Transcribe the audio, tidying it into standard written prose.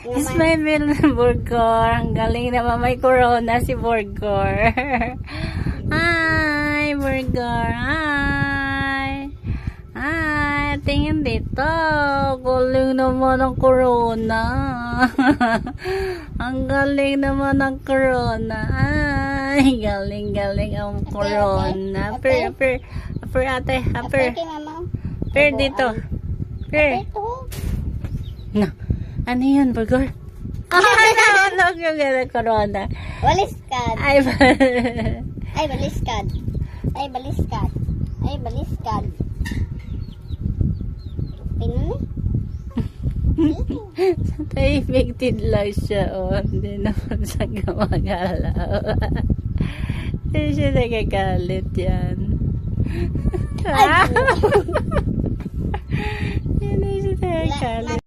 Smile na Burgor. Ang galing naman may corona si Burgor. Hi, Burgor. Hi. Hi, tingin dito. Galing naman ang corona. Ang galing naman ang corona. Ay, galing ang corona. Aper ate, aper. Per dito. Per. No. Ano yun, Burgor? Nahulog yung corona. Baliskad. Ay, Baliskad. Baliskad. Pinuni? Tahimik lang siya, oh. Hindi naman siya gumagalaw. Hindi siya nagagalit yan. Hindi siya nagagalit.